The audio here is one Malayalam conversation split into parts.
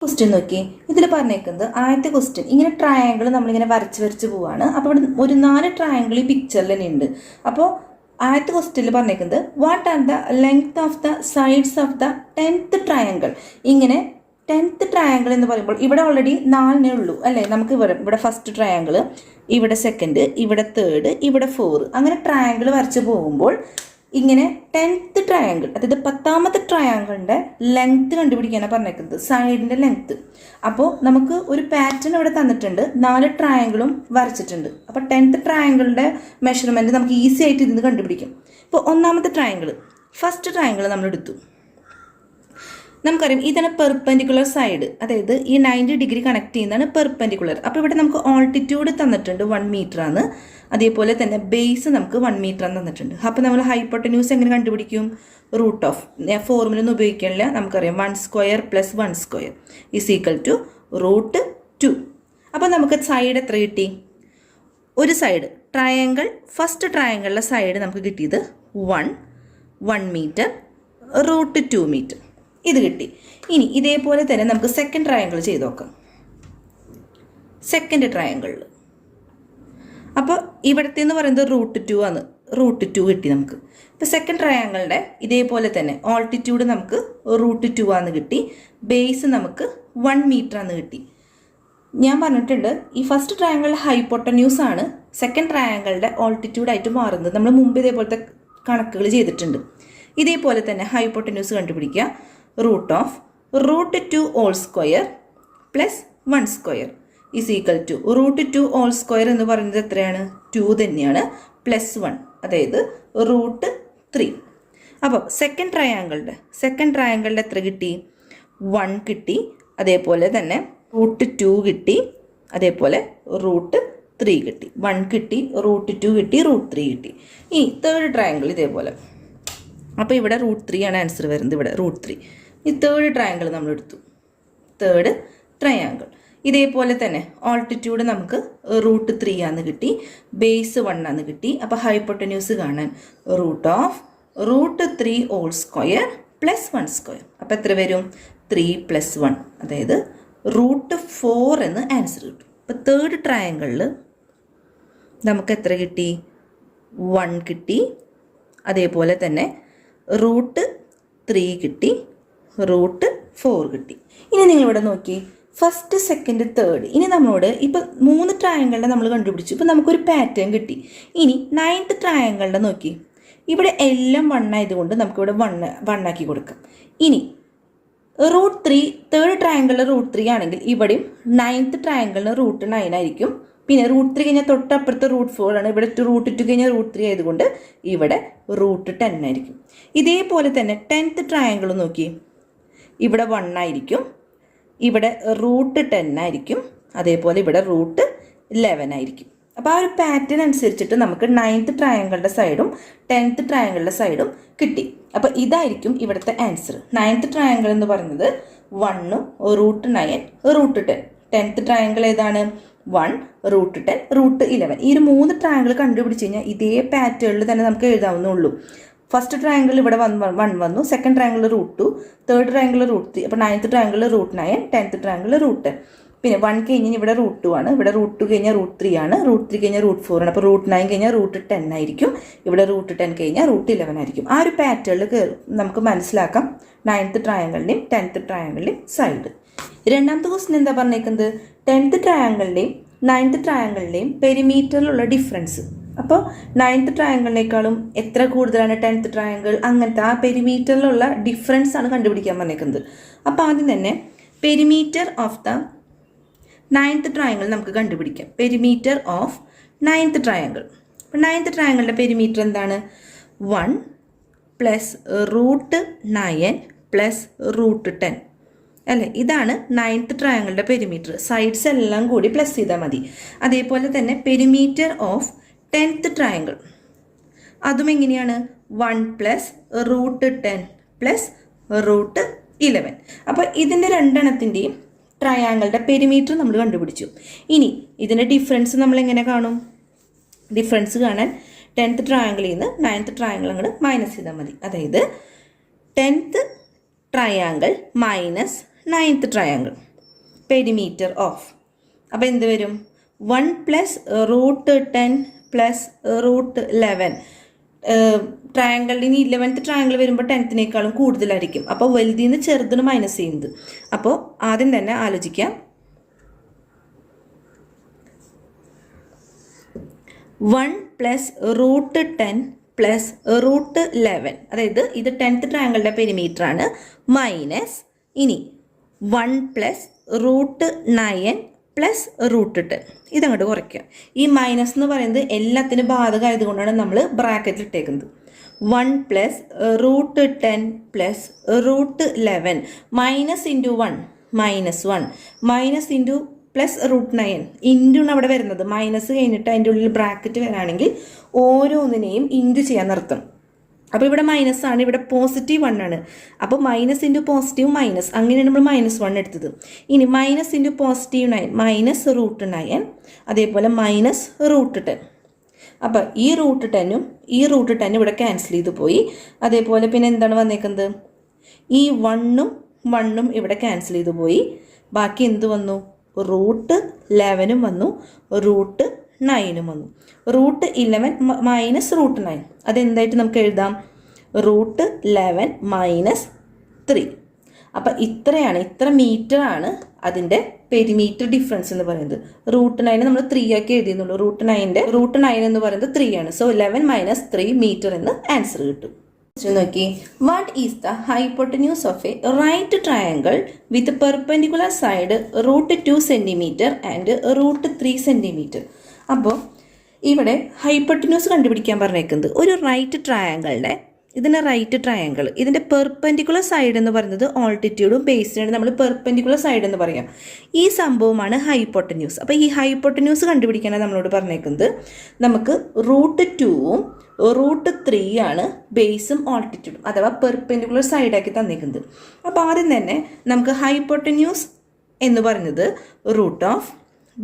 ക്വസ്റ്റ്യൻ നോക്കി. ഇതിൽ പറഞ്ഞേക്കുന്നത് ആദ്യത്തെ ക്വസ്റ്റ്യൻ ഇങ്ങനെ ട്രയാങ്കിൾ നമ്മളിങ്ങനെ വരച്ച് പോവാണ്. അപ്പോൾ ഇവിടെ ഒരു 4 ട്രയാങ്കിൾ ഈ പിക്ചറിൽ തന്നെ ഉണ്ട്. അപ്പോൾ ആദ്യത്തെ ക്വസ്റ്റ്യനിൽ പറഞ്ഞേക്കുന്നത് what are the length of the sides of the 10th triangle. ഇങ്ങനെ 10th ട്രയാങ്കിൾ എന്ന് പറയുമ്പോൾ ഇവിടെ ഓൾറെഡി 4 ഉള്ളൂ അല്ലേ. നമുക്ക് ഇവിടെ ഫസ്റ്റ് ട്രയാങ്കിൾ, ഇവിടെ സെക്കൻഡ്, ഇവിടെ തേർഡ്, ഇവിടെ 4 അങ്ങനെ ട്രയാങ്കിൾ വരച്ച് പോകുമ്പോൾ ഇങ്ങനെ 10th ട്രയാങ്കിൾ, അതായത് 10ാമത്തെ ട്രയാങ്കിളിൻ്റെ ലെങ്ത്ത് കണ്ടുപിടിക്കാനാണ് പറഞ്ഞേക്കുന്നത്, സൈഡിൻ്റെ ലെങ്ത്ത്. അപ്പോൾ നമുക്ക് ഒരു പാറ്റേൺ ഇവിടെ തന്നിട്ടുണ്ട്, 4 ട്രയാങ്കിളും വരച്ചിട്ടുണ്ട്. അപ്പോൾ 10th ട്രയാങ്കിളിൻ്റെ മെഷർമെൻറ്റ് നമുക്ക് ഈസി ആയിട്ട് ഇതിന് കണ്ടുപിടിക്കും. ഇപ്പോൾ ഒന്നാമത്തെ ട്രയാങ്കിൾ, ഫസ്റ്റ് ട്രയാങ്കിൾ നമ്മൾ എടുത്തു. നമുക്കറിയാം ഇതാണ് പെർപെൻഡിക്കുലർ സൈഡ്, അതായത് ഈ 90 ഡിഗ്രി കണക്ട് ചെയ്യുന്നതാണ് പെർപെൻഡിക്കുലർ. അപ്പോൾ ഇവിടെ നമുക്ക് ഓൾട്ടിറ്റ്യൂഡ് തന്നിട്ടുണ്ട് 1 മീറ്റർ ആണ്. അതേപോലെ തന്നെ ബേസ് നമുക്ക് 1 മീറ്റർ ആണ് തന്നിട്ടുണ്ട്. അപ്പോൾ നമ്മൾ ഹൈപ്പോട്ടന്യൂസ് എങ്ങനെ കണ്ടുപിടിക്കും? റൂട്ട് ഓഫ്, ഞാൻ ഫോർമുല ഒന്നും ഉപയോഗിക്കാനില്ല, നമുക്കറിയാം 1 square plus 1 square is equal to √2. അപ്പോൾ നമുക്ക് സൈഡ് എത്ര കിട്ടി? ഒരു സൈഡ് ട്രയാങ്കിൾ, ഫസ്റ്റ് ട്രയാങ്കിളിലെ സൈഡ് നമുക്ക് കിട്ടിയത് 1 മീറ്റർ √2 മീറ്റർ ഇത് കിട്ടി. ഇനി ഇതേപോലെ തന്നെ നമുക്ക് സെക്കൻഡ് ട്രയാങ്കിൾ ചെയ്ത് നോക്കാം. സെക്കൻഡ് ട്രയാങ്കിളിൽ അപ്പോൾ ഇവിടുത്തെ എന്ന് പറയുന്നത് √2 ആണ്, √2 കിട്ടി നമുക്ക്. ഇപ്പോൾ സെക്കൻഡ് ട്രയാങ്കിളിൻ്റെ ഇതേപോലെ തന്നെ ഓൾട്ടിറ്റ്യൂഡ് നമുക്ക് √2 ആണ് കിട്ടി, ബേസ് നമുക്ക് 1 മീറ്റർ ആണ് കിട്ടി. ഞാൻ പറഞ്ഞിട്ടുണ്ട് ഈ ഫസ്റ്റ് ട്രയാങ്കിളിലെ ഹൈപ്പോട്ടന്യൂസ് ആണ് സെക്കൻഡ് ട്രയാങ്കിളിൻ്റെ ഓൾട്ടിറ്റ്യൂഡായിട്ട് മാറുന്നത്. നമ്മൾ മുമ്പ് ഇതേപോലത്തെ കണക്കുകൾ ചെയ്തിട്ടുണ്ട്. ഇതേപോലെ തന്നെ ഹൈപ്പോട്ടന്യൂസ് കണ്ടുപിടിക്കുക. Root of √2 whole square plus 1 square is equal to √2 whole square എന്ന് പറയുന്നത് എത്രയാണ്? 2 തന്നെയാണ്, പ്ലസ് 1 അതായത് √3. അപ്പോൾ സെക്കൻഡ് ട്രയാങ്കിളിൻ്റെ എത്ര കിട്ടി? 1 കിട്ടി. അതേപോലെ തന്നെ √2 കിട്ടി, അതേപോലെ √3 കിട്ടി. 1 കിട്ടി, √2 കിട്ടി, √3 കിട്ടി. ഈ തേർഡ് ട്രയാങ്കിൾ ഇതേപോലെ. അപ്പോൾ ഇവിടെ √3 ആണ് ആൻസർ വരുന്നത്, ഇവിടെ √3. ഈ തേർഡ് ട്രയാങ്കിൾ നമ്മൾ എടുത്തു, തേർഡ് ട്രയാങ്കിൾ. ഇതേപോലെ തന്നെ ഓൾട്ടിറ്റ്യൂഡ് നമുക്ക് √3 ആണ് കിട്ടി, ബേസ് 1 ആണ് കിട്ടി. അപ്പോൾ ഹൈപ്പോട്ടന്യൂസ് കാണാൻ root of √3 whole square plus 1 square. അപ്പോൾ എത്ര വരും? 3 + 1 അതായത് √4 എന്ന് ആൻസർ കിട്ടും. അപ്പോൾ തേർഡ് ട്രയാങ്കിളിൽ നമുക്ക് എത്ര കിട്ടി? 1 കിട്ടി, അതേപോലെ തന്നെ √3 കിട്ടി, √4 കിട്ടി. ഇനി നിങ്ങളിവിടെ നോക്കി, ഫസ്റ്റ് സെക്കൻഡ് തേർഡ്. ഇനി നമ്മളോട് ഇപ്പോൾ 3 ട്രയാങ്കിളിൻ്റെ നമ്മൾ കണ്ടുപിടിച്ചു. ഇപ്പോൾ നമുക്കൊരു പാറ്റേൺ കിട്ടി. ഇനി 9th ട്രയാങ്കിളിൻ്റെ നോക്കി, ഇവിടെ എല്ലാം 1 ആയതുകൊണ്ട് നമുക്കിവിടെ 1 ആക്കി കൊടുക്കാം. ഇനി √3 തേർഡ് ട്രയാങ്കിളിൽ √3 ആണെങ്കിൽ ഇവിടെയും 9th ട്രയാങ്കിളിന് √9 ആയിരിക്കും. പിന്നെ √3 കഴിഞ്ഞാൽ തൊട്ടപ്പുറത്ത് √4 ആണ്, ഇവിടെ √2 കഴിഞ്ഞാൽ √3 ആയതുകൊണ്ട് ഇവിടെ √10 ആയിരിക്കും. ഇതേപോലെ തന്നെ 10th ട്രയാങ്കിൾ നോക്കി, ഇവിടെ 1 ആയിരിക്കും, ഇവിടെ √10 ആയിരിക്കും, അതേപോലെ ഇവിടെ √11 ആയിരിക്കും. അപ്പോൾ ആ ഒരു പാറ്റേൺ അനുസരിച്ചിട്ട് നമുക്ക് 9th ട്രയാങ്കിളുടെ സൈഡും 10th ട്രയാങ്കിളുടെ സൈഡും കിട്ടി. അപ്പോൾ ഇതായിരിക്കും ഇവിടുത്തെ ആൻസർ. 9th ട്രയാങ്കിൾ എന്ന് പറയുന്നത് 1, √9, √10. 10th ട്രയാങ്കിൾ ഏതാണ്? 1, √10, √11. ഈ ഒരു 3 ട്രയാങ്കിൾ കണ്ടുപിടിച്ച് കഴിഞ്ഞാൽ ഇതേ പാറ്റേണിൽ തന്നെ നമുക്ക് എഴുതാവുന്നുള്ളൂ. ഫസ്റ്റ് ട്രയാങ്കിൾ ഇവിടെ 1 വന്നു, സെക്കൻഡ് ട്രയാങ്കിൾ √2, തേർഡ് ട്രയാങ്കിൾ √3. അപ്പോൾ 9th ട്രയാങ്കിൾ √9, 10th ട്രയാങ്കിൾ √10. പിന്നെ 1 കഴിഞ്ഞ് ഇവിടെ √2 ആണ്, ഇവിടെ √2 കഴിഞ്ഞാൽ √3 ആണ്, √3 കഴിഞ്ഞാൽ √4 ആണ്. അപ്പോൾ √9 കഴിഞ്ഞാൽ √10 ആയിരിക്കും, ഇവിടെ √10 കഴിഞ്ഞാൽ √11 ആയിരിക്കും. ആ ഒരു പാറ്റേണിൽ നമുക്ക് മനസ്സിലാക്കാം 9th ട്രയാങ്കിളിൻ്റെയും 10th ട്രയാങ്കിളിൻ്റെയും സൈഡ്. രണ്ടാമത്തെ ക്വസ്റ്റ്യൻ എന്താ പറഞ്ഞേക്കുന്നത്? 10th ട്രയാങ്കിളിൻ്റെയും 9th ട്രയാങ്കിളിൻ്റെയും പെരിമീറ്ററിലുള്ള difference. അപ്പോൾ 9th ട്രയാങ്കിളിനേക്കാളും എത്ര കൂടുതലാണ് 10th ട്രയാങ്കിൾ, അങ്ങനത്തെ ആ പെരിമീറ്ററിലുള്ള ഡിഫറൻസ് ആണ് കണ്ടുപിടിക്കാൻ പറഞ്ഞേക്കുന്നത്. അപ്പോൾ ആദ്യം തന്നെ perimeter of the 9th triangle നമുക്ക് കണ്ടുപിടിക്കാം. Perimeter of 9th triangle. അപ്പോൾ 9th ട്രയാങ്കിളിൻ്റെ പെരിമീറ്റർ എന്താണ്? 1 + √9 + √10 അല്ലേ. ഇതാണ് 9th ട്രയാങ്കിളിൻ്റെ പെരിമീറ്റർ. സൈഡ്സ് എല്ലാം കൂടി പ്ലസ് ചെയ്താൽ മതി. അതേപോലെ തന്നെ പെരിമീറ്റർ ഓഫ് 10th ട്രയാങ്കിൾ, അതും എങ്ങനെയാണ്? 1 + √10 + √11. അപ്പോൾ ഇതിൻ്റെ രണ്ടെണ്ണത്തിൻ്റെയും ട്രയാങ്കിളുടെ പെരിമീറ്റർ നമ്മൾ കണ്ടുപിടിച്ചു. ഇനി ഇതിൻ്റെ ഡിഫറൻസ് നമ്മൾ എങ്ങനെ കാണും? ഡിഫറൻസ് കാണാൻ 10th ട്രയാങ്കിളിൽ നിന്ന് 9th ട്രയാങ്കിൾ അങ്ങോട്ട് മൈനസ് ചെയ്താൽ മതി. അതായത് 10th triangle minus 9th triangle. Perimeter of. അപ്പോൾ എന്ത് വരും? 1 പ്ലസ് √10 പ്ലസ് √11. ട്രയാങ്കിളിന് 11th ട്രയാങ്കിൾ വരുമ്പോൾ 10th കൂടുതലായിരിക്കും. അപ്പോൾ വലുതിൽ നിന്ന് ചെറുതിന് മൈനസ് ചെയ്യുന്നത്. അപ്പോൾ ആദ്യം തന്നെ ആലോചിക്കാം. 1 പ്ലസ് √10 പ്ലസ് √11, അതായത് ഇത് 10th ട്രയാങ്കിളുടെ പെരിമീറ്റർ ആണ്. മൈനസ് ഇനി 1 പ്ലസ് √9 പ്ലസ് √10. ഇതങ്ങോട്ട് കുറയ്ക്കുക. ഈ മൈനസ് എന്ന് പറയുന്നത് എല്ലാത്തിനും ബാധകമായതുകൊണ്ടാണ് നമ്മൾ ബ്രാക്കറ്റിൽ ഇട്ടേക്കുന്നത്. 1 plus √10 plus √11 minus into 1 -1 minus into plus √9 into അവിടെ വരുന്നത് മൈനസ് കഴിഞ്ഞിട്ട് അതിൻ്റെ ഉള്ളിൽ ബ്രാക്കറ്റ് വരാണെങ്കിൽ ഓരോന്നിനെയും ഇൻറ്റു ചെയ്യാൻ നിർത്തും. അപ്പോൾ ഇവിടെ മൈനസ് ആണ്, ഇവിടെ +1 ആണ്. അപ്പോൾ മൈനസ് ഇൻറ്റു പോസിറ്റീവ് മൈനസ്, അങ്ങനെയാണ് നമ്മൾ -1 എടുത്തത്. ഇനി മൈനസ് ഇൻറ്റു +9 മൈനസ് √9, അതേപോലെ മൈനസ് √10. അപ്പോൾ ഈ √10ഉം ഈ √10 ഇവിടെ ക്യാൻസൽ ചെയ്ത് പോയി. അതേപോലെ പിന്നെ എന്താണ് വന്നേക്കുന്നത്? ഈ 1ഉം ഇവിടെ ക്യാൻസൽ ചെയ്ത് പോയി. ബാക്കി എന്ത് വന്നു? √11 വന്നു, √9 വന്നു. √11 മൈനസ് √9 അതെന്തായിട്ട് നമുക്ക് എഴുതാം? √11 മൈനസ് 3. അപ്പം ഇത്ര മീറ്ററാണ് അതിൻ്റെ പെരിമീറ്റർ ഡിഫറൻസ് എന്ന് പറയുന്നത്. √9 നമ്മൾ 3 ആക്കി എഴുതിയെന്നുള്ളൂ. √9 എന്ന് പറയുന്നത് 3 ആണ്. സോ 11 മൈനസ് 3 മീറ്റർ എന്ന് ആൻസർ കിട്ടും. നോക്കി, what is the hypotenuse of a right triangle with perpendicular side √2 centimetre and √3 centimetre. അപ്പോൾ ഇവിടെ ഹൈപ്പോട്ടന്യൂസ് കണ്ടുപിടിക്കാൻ പറഞ്ഞേക്കുന്നത് ഒരു റൈറ്റ് ട്രയാങ്കിളിൻ്റെ, ഇതിൻ്റെ റൈറ്റ് ട്രയാങ്കിൾ, ഇതിൻ്റെ പെർപെൻഡിക്കുലർ സൈഡ് എന്ന് പറയുന്നത് ഓൾട്ടിറ്റ്യൂഡും ബേസിനാണ് നമ്മൾ പെർപെൻഡിക്കുലർ സൈഡ് എന്ന് പറയാം. ഈ സംഭവമാണ് ഹൈപ്പോട്ടന്യൂസ്. അപ്പോൾ ഈ ഹൈപ്പോട്ടന്യൂസ് കണ്ടുപിടിക്കാനാണ് നമ്മളോട് പറഞ്ഞേക്കുന്നത്. നമുക്ക് √2ഉം √3 ആണ് ബേസും ഓൾട്ടിറ്റ്യൂഡും, അഥവാ പെർപെൻഡിക്കുലർ സൈഡാക്കി തന്നേക്കുന്നത്. അപ്പോൾ ആദ്യം തന്നെ നമുക്ക് ഹൈപ്പോട്ടന്യൂസ് എന്ന് പറയുന്നത് √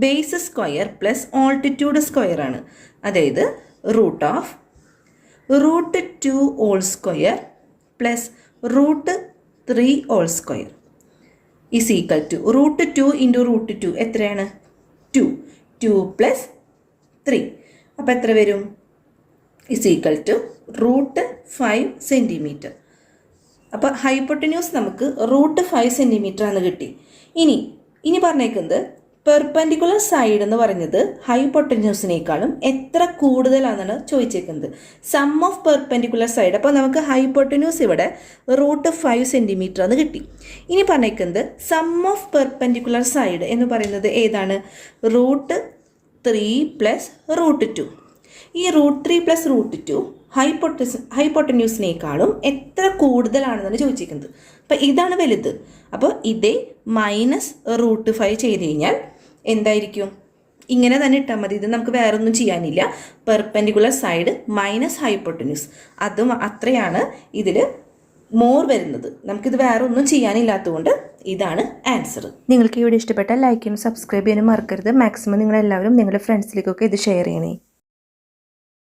base square plus altitude square ആണ്. അതായത് √2 whole square plus √3 whole square is equal to √2 into √2 എത്രയാണ്? 2 പ്ലസ് 3. അപ്പോൾ എത്ര വരും? Is equal to √5 centimetre. അപ്പോൾ ഹൈപ്പോട്ടന്യൂസ് നമുക്ക് √5 സെൻറ്റിമീറ്റർ ആണ് കിട്ടി. ഇനി പറഞ്ഞേക്കുന്നത് പെർപെൻഡിക്കുലർ സൈഡ് എന്ന് പറയുന്നത് ഹൈപ്പോട്ടന്യൂസിനേക്കാളും എത്ര കൂടുതലാണെന്നാണ് ചോദിച്ചേക്കുന്നത്. Sum of perpendicular side. അപ്പോൾ നമുക്ക് ഹൈപ്പോട്ടന്യൂസ് ഇവിടെ √5 സെൻറ്റിമീറ്റർ ആണ് കിട്ടി. ഇനി പറഞ്ഞേക്കുന്നത് സം ഓഫ് പെർപെൻഡിക്കുലർ സൈഡ് എന്ന് പറയുന്നത് ഏതാണ്? √3 പ്ലസ് √2. ഈ √3 പ്ലസ് √2 ഹൈപ്പോട്ടന്യൂസിനേക്കാളും എത്ര കൂടുതലാണെന്നാണ് ചോദിച്ചിരിക്കുന്നത്. അപ്പോൾ ഇതാണ് വലുത്. അപ്പോൾ ഇതേ -√5 ചെയ്ത് കഴിഞ്ഞാൽ എന്തായിരിക്കും? ഇങ്ങനെ തന്നെ ഇട്ടാൽ മതി. ഇത് നമുക്ക് വേറെ ഒന്നും ചെയ്യാനില്ല. പെർപെൻഡിക്കുലർ സൈഡ് മൈനസ് ഹൈപ്പോട്ടന്യൂസ്, അതും അത്രയാണ് ഇതിൽ മോർ വരുന്നത്. നമുക്കിത് വേറെ ഒന്നും ചെയ്യാനില്ലാത്തതുകൊണ്ട് ഇതാണ് ആൻസർ. നിങ്ങൾക്ക് ഈ വീഡിയോ ഇഷ്ടപ്പെട്ടാൽ ലൈക്ക് ചെയ്യാനും സബ്സ്ക്രൈബ് ചെയ്യാനും മറക്കരുത്. മാക്സിമം നിങ്ങളെല്ലാവരും നിങ്ങളുടെ ഫ്രണ്ട്സിലേക്കൊക്കെ ഇത് ഷെയർ ചെയ്യണേ.